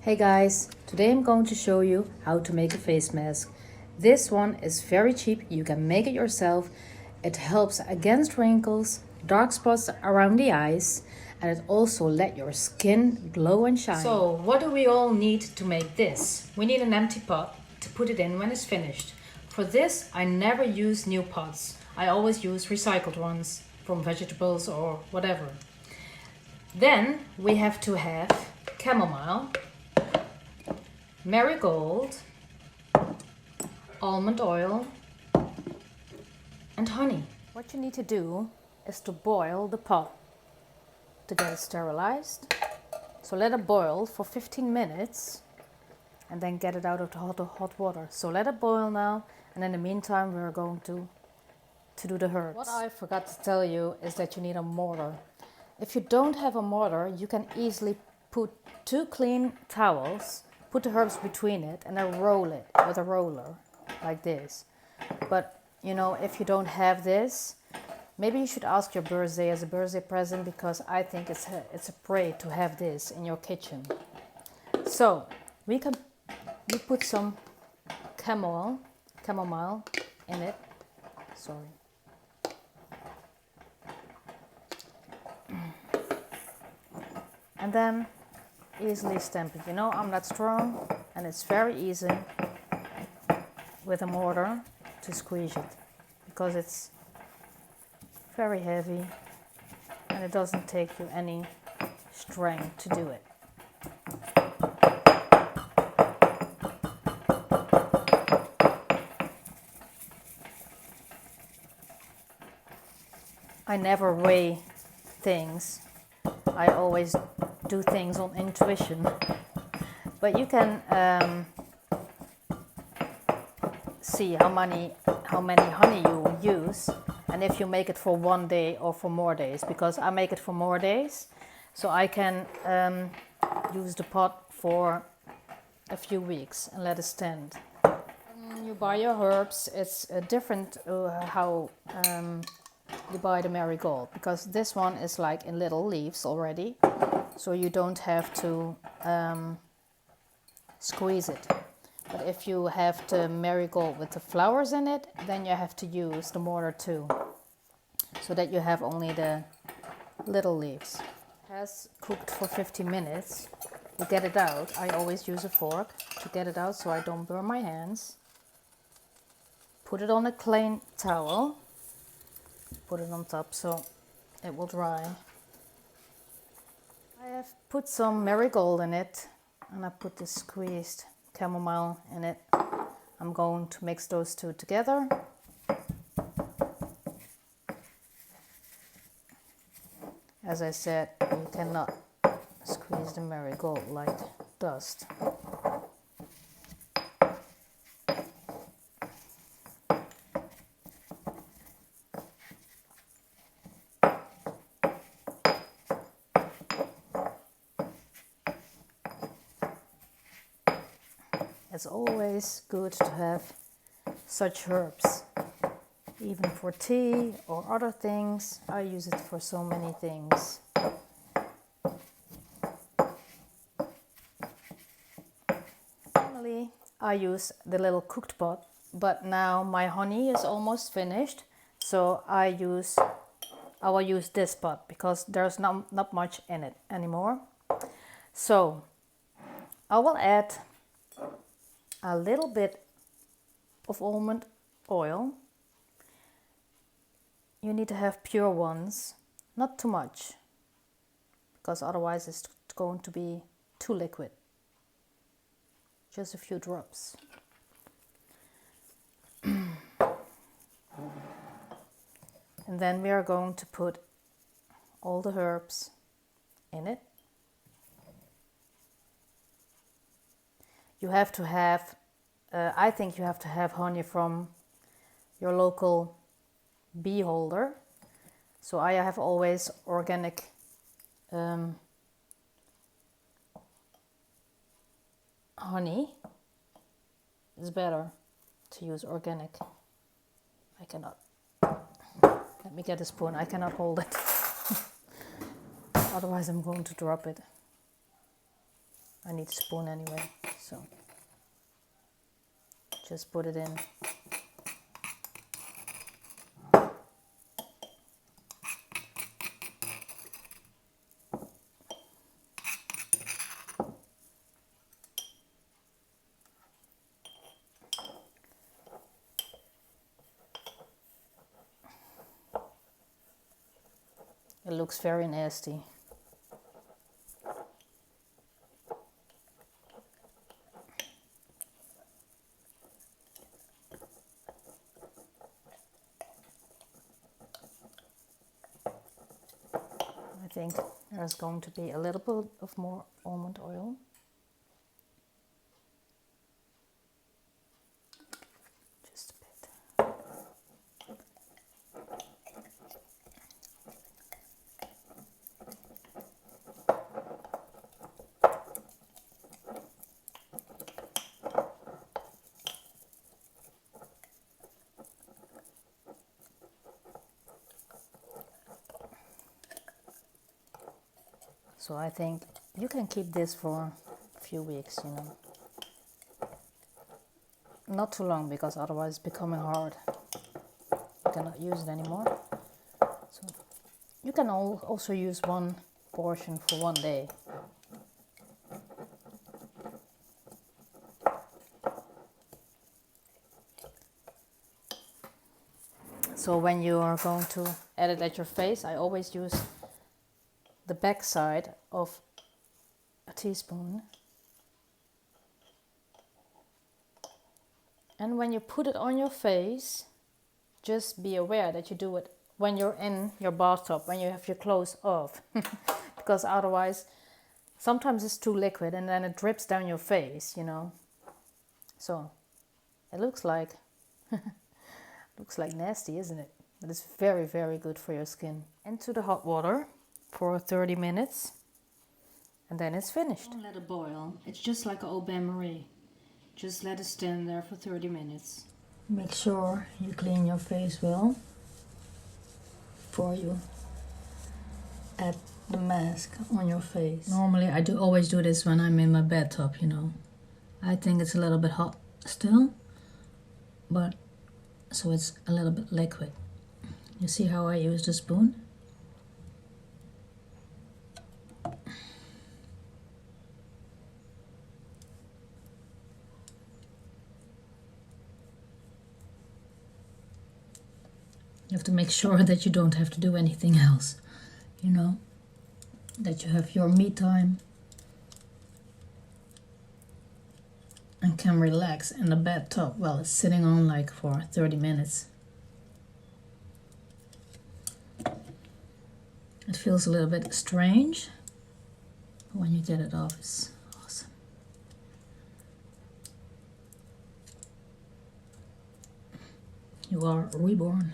Hey guys, today I'm going to show you how to make a face mask. This one is very cheap, you can make it yourself. It helps against wrinkles, dark spots around the eyes, and it also let your skin glow and shine. So what do we all need to make this? We need an empty pot to put it in when it's finished. For this I never use new pots. I always use recycled ones from vegetables or whatever. Then we have to have chamomile, marigold, almond oil, and honey. What you need to do is to boil the pot to get it sterilized. So let it boil for 15 minutes and then get it out of the hot water. So let it boil now, and in the meantime we're going to do the herbs. What I forgot to tell you is that you need a mortar. If you don't have a mortar, you can easily put 2 clean towels, put the herbs between it, and then roll it with a roller like this. But you know, if you don't have this, maybe you should ask your birthday as a birthday present, because I think it's a prey to have this in your kitchen. So we put some chamomile in it. Sorry. And then easily stamp it. You know, I'm not strong, and it's very easy with a mortar to squeeze it, because it's very heavy and it doesn't take you any strength to do it. I never weigh things. I always do things on intuition. But you can see how many honey you use, and if you make it for 1 day or for more days, because I make it for more days, so I can use the pot for a few weeks and let it stand. When you buy your herbs, it's different how you buy the marigold, because this one is like in little leaves already, so you don't have to squeeze it. But if you have the marigold with the flowers in it, then you have to use the mortar too, so that you have only the little leaves. It has cooked for 50 minutes. You get it out. I always use a fork to get it out so I don't burn my hands. Put it on a clean towel. Put it on top so it will dry. I have put some marigold in it, and I put the squeezed chamomile in it. I'm going to mix those two together. As I said, you cannot squeeze the marigold like dust. It's always good to have such herbs, even for tea or other things. I use it for so many things. Normally I use the little cooked pot, but now my honey is almost finished, so I will use this pot because there's not much in it anymore. So I will add a little bit of almond oil. You need to have pure ones, not too much, because otherwise it's going to be too liquid. Just a few drops. And then we are going to put all the herbs in it. You have to have, I think you have to have honey from your local bee holder. So I have always organic honey. It's better to use organic. I cannot. Let me get a spoon. I cannot hold it. Otherwise I'm going to drop it. I need a spoon anyway, so just put it in. It looks very nasty. I think there's going to be a little bit of more almond oil. Just a bit. So I think you can keep this for a few weeks, you know. Not too long, because otherwise it's becoming hard. You cannot use it anymore. So you can also use one portion for one day. So when you are going to add it at your face, I always use the back side of a teaspoon. And when you put it on your face, just be aware that you do it when you're in your bathtub, when you have your clothes off. Because otherwise, sometimes it's too liquid and then it drips down your face, you know. So it looks like nasty, isn't it? But it's very, very good for your skin. Into the hot water for 30 minutes, and then it's finished. Don't let it boil. It's just like an au bain-marie. Just let it stand there for 30 minutes. Make sure you clean your face well before you add the mask on your face. Normally I always do this when I'm in my bathtub, you know. I think it's a little bit hot still, but so it's a little bit liquid. You see how I use the spoon? You have to make sure that you don't have to do anything else, you know, that you have your me time and can relax in the bathtub while it's sitting on like for 30 minutes. It feels a little bit strange, but when you get it off, it's awesome. You are reborn.